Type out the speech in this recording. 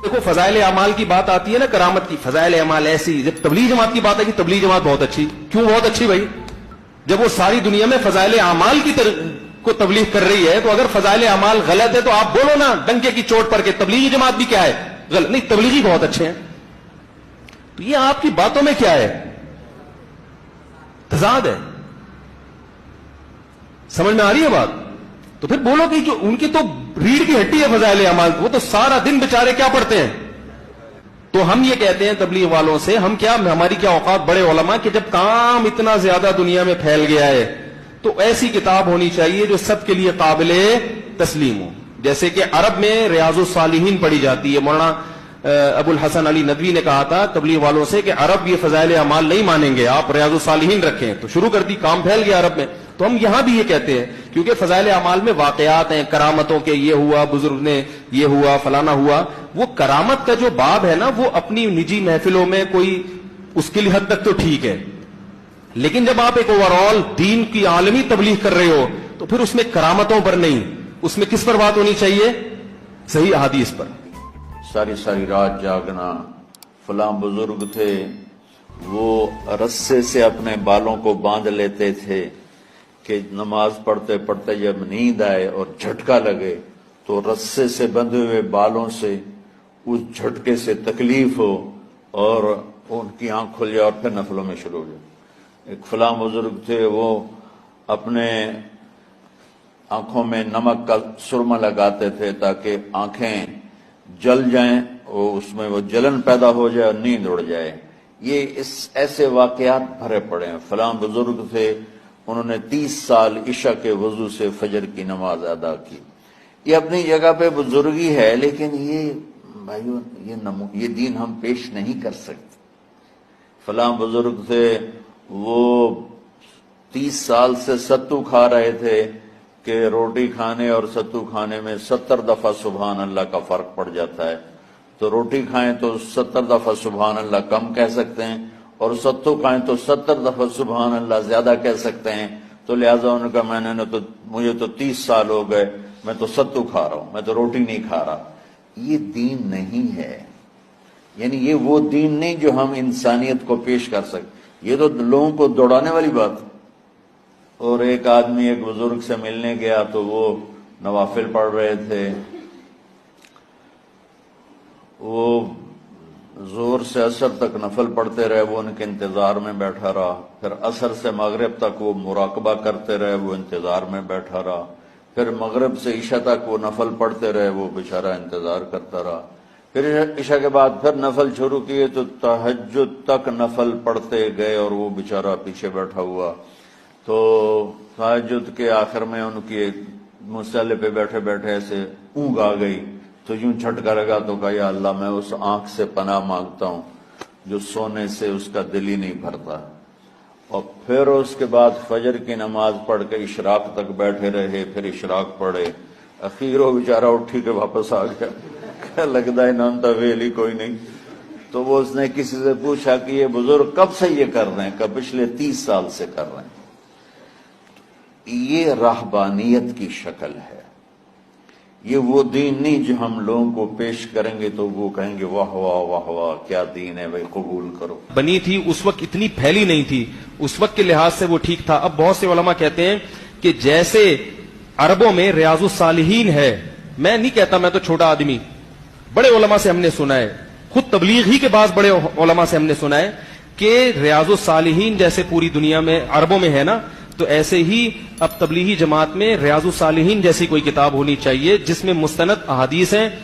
دیکھو فضائل اعمال کی بات آتی ہے نا، کرامت کی، فضائل اعمال ایسی، جب تبلیغ جماعت کی بات آئی، تبلیغ جماعت بہت اچھی. کیوں بہت اچھی بھائی؟ جب وہ ساری دنیا میں فضائل اعمال کی کو تبلیغ کر رہی ہے، تو اگر فضائل اعمال غلط ہے تو آپ بولو نا ڈنکے کی چوٹ پر کہ تبلیغی جماعت بھی کیا ہے، غلط. نہیں، تبلیغی بہت اچھے ہیں. تو یہ آپ کی باتوں میں کیا ہے؟ تضاد ہے. سمجھ میں آ رہی ہے بات؟ تو پھر بولو کہ جو ان کی تو ریڑھ کی ہڈی ہے فضائل اعمال، وہ تو سارا دن بیچارے کیا پڑھتے ہیں. تو ہم یہ کہتے ہیں تبلیغ والوں سے، ہماری کیا اوقات بڑے علماء کہ جب کام اتنا زیادہ دنیا میں پھیل گیا ہے تو ایسی کتاب ہونی چاہیے جو سب کے لیے قابل تسلیم ہو. جیسے کہ عرب میں ریاض الصالحین پڑھی جاتی ہے. مولانا ابو الحسن علی ندوی نے کہا تھا تبلیغ والوں سے کہ عرب یہ فضائل اعمال نہیں مانیں گے، آپ ریاض الصالحین رکھیں. تو شروع کر دی، کام پھیل گیا عرب میں. تو ہم یہاں بھی یہ کہتے ہیں کیونکہ فضائل اعمال میں واقعات ہیں، کرامتوں کے، یہ ہوا، بزرگ نے یہ ہوا، فلانا ہوا. وہ کرامت کا جو باب ہے نا، وہ اپنی نجی محفلوں میں کوئی اس کے لیے حد تک تو ٹھیک ہے، لیکن جب آپ ایک اوور آل دین کی عالمی تبلیغ کر رہے ہو تو پھر اس میں کرامتوں پر نہیں، اس میں کس پر بات ہونی چاہیے؟ صحیح احادیث پر. ساری ساری رات جاگنا. فلاں بزرگ تھے، وہ رسے سے اپنے بالوں کو باندھ لیتے تھے کہ نماز پڑھتے پڑھتے جب نیند آئے اور جھٹکا لگے تو رسے سے بندھے ہوئے بالوں سے اس جھٹکے سے تکلیف ہو اور ان کی آنکھ کھل جائے اور پھر نفلوں میں شروع ہو جائے. ایک فلاں بزرگ تھے، وہ اپنے آنکھوں میں نمک کا سرما لگاتے تھے تاکہ آنکھیں جل جائیں، اس میں وہ جلن پیدا ہو جائے اور نیند اڑ جائے. یہ ایسے واقعات بھرے پڑے ہیں. فلاں بزرگ تھے، انہوں نے 30 سال عشاء کے وضو سے فجر کی نماز ادا کی. یہ اپنی جگہ پہ بزرگی ہے، لیکن یہ بھائیو یہ دین ہم پیش نہیں کر سکتے. فلاں بزرگ تھے، وہ 30 سال سے ستو کھا رہے تھے کہ روٹی کھانے اور ستو کھانے میں 70 دفعہ سبحان اللہ کا فرق پڑ جاتا ہے. تو روٹی کھائیں تو 70 دفعہ سبحان اللہ کم کہہ سکتے ہیں، اور ستو کھائیں تو 70 دفعہ سبحان اللہ زیادہ کہہ سکتے ہیں. تو لہٰذا ان کا مجھے تو 30 سال ہو گئے، میں تو ستو کھا رہا ہوں، میں تو روٹی نہیں کھا رہا. یہ دین نہیں ہے. یعنی یہ وہ دین نہیں جو ہم انسانیت کو پیش کر سکتے. یہ تو لوگوں کو دوڑانے والی بات. اور ایک آدمی ایک بزرگ سے ملنے گیا تو وہ نوافل پڑھ رہے تھے. وہ زور سے عصر تک نفل پڑھتے رہے، وہ ان کے انتظار میں بیٹھا رہا. پھر عصر سے مغرب تک وہ مراقبہ کرتے رہے، وہ انتظار میں بیٹھا رہا. پھر مغرب سے عشاء تک وہ نفل پڑھتے رہے، وہ بیچارہ انتظار کرتا رہا. پھر عشاء کے بعد پھر نفل شروع کیے تو تہجد تک نفل پڑھتے گئے اور وہ بیچارہ پیچھے بیٹھا ہوا. تو تہجد کے آخر میں ان کی مصلی پہ بیٹھے بیٹھے ایسے اونگ آ گئی تو یوں جھٹکا لگا تو کہا یا اللہ میں اس آنکھ سے پناہ مانگتا ہوں جو سونے سے اس کا دل ہی نہیں بھرتا. اور پھر اس کے بعد فجر کی نماز پڑھ کے اشراق تک بیٹھے رہے. پھر اشراق پڑھے. اخیر وہ بیچارہ اٹھی کے واپس آ گیا. کیا لگتا ہے نام تو ویلی کوئی نہیں. تو وہ اس نے کسی سے پوچھا کہ یہ بزرگ کب سے یہ کر رہے ہیں؟ کہ پچھلے 30 سال سے کر رہے ہیں. یہ راہبانیت کی شکل ہے. یہ وہ دین نہیں جو ہم لوگوں کو پیش کریں گے تو وہ کہیں گے واہ واہ واہ واہ کیا دین ہے بھائی، قبول کرو. بنی تھی اس وقت اتنی پھیلی نہیں تھی، اس وقت کے لحاظ سے وہ ٹھیک تھا. اب بہت سے علماء کہتے ہیں کہ جیسے عربوں میں ریاض الصالحین ہے، میں نہیں کہتا، میں تو چھوٹا آدمی، بڑے علماء سے ہم نے سنا ہے، خود تبلیغ ہی کے بعض بڑے علماء سے ہم نے سنا ہے کہ ریاض الصالحین جیسے پوری دنیا میں عربوں میں ہے نا، تو ایسے ہی اب تبلیغی جماعت میں ریاض الصالحین جیسی کوئی کتاب ہونی چاہیے جس میں مستند احادیث ہیں.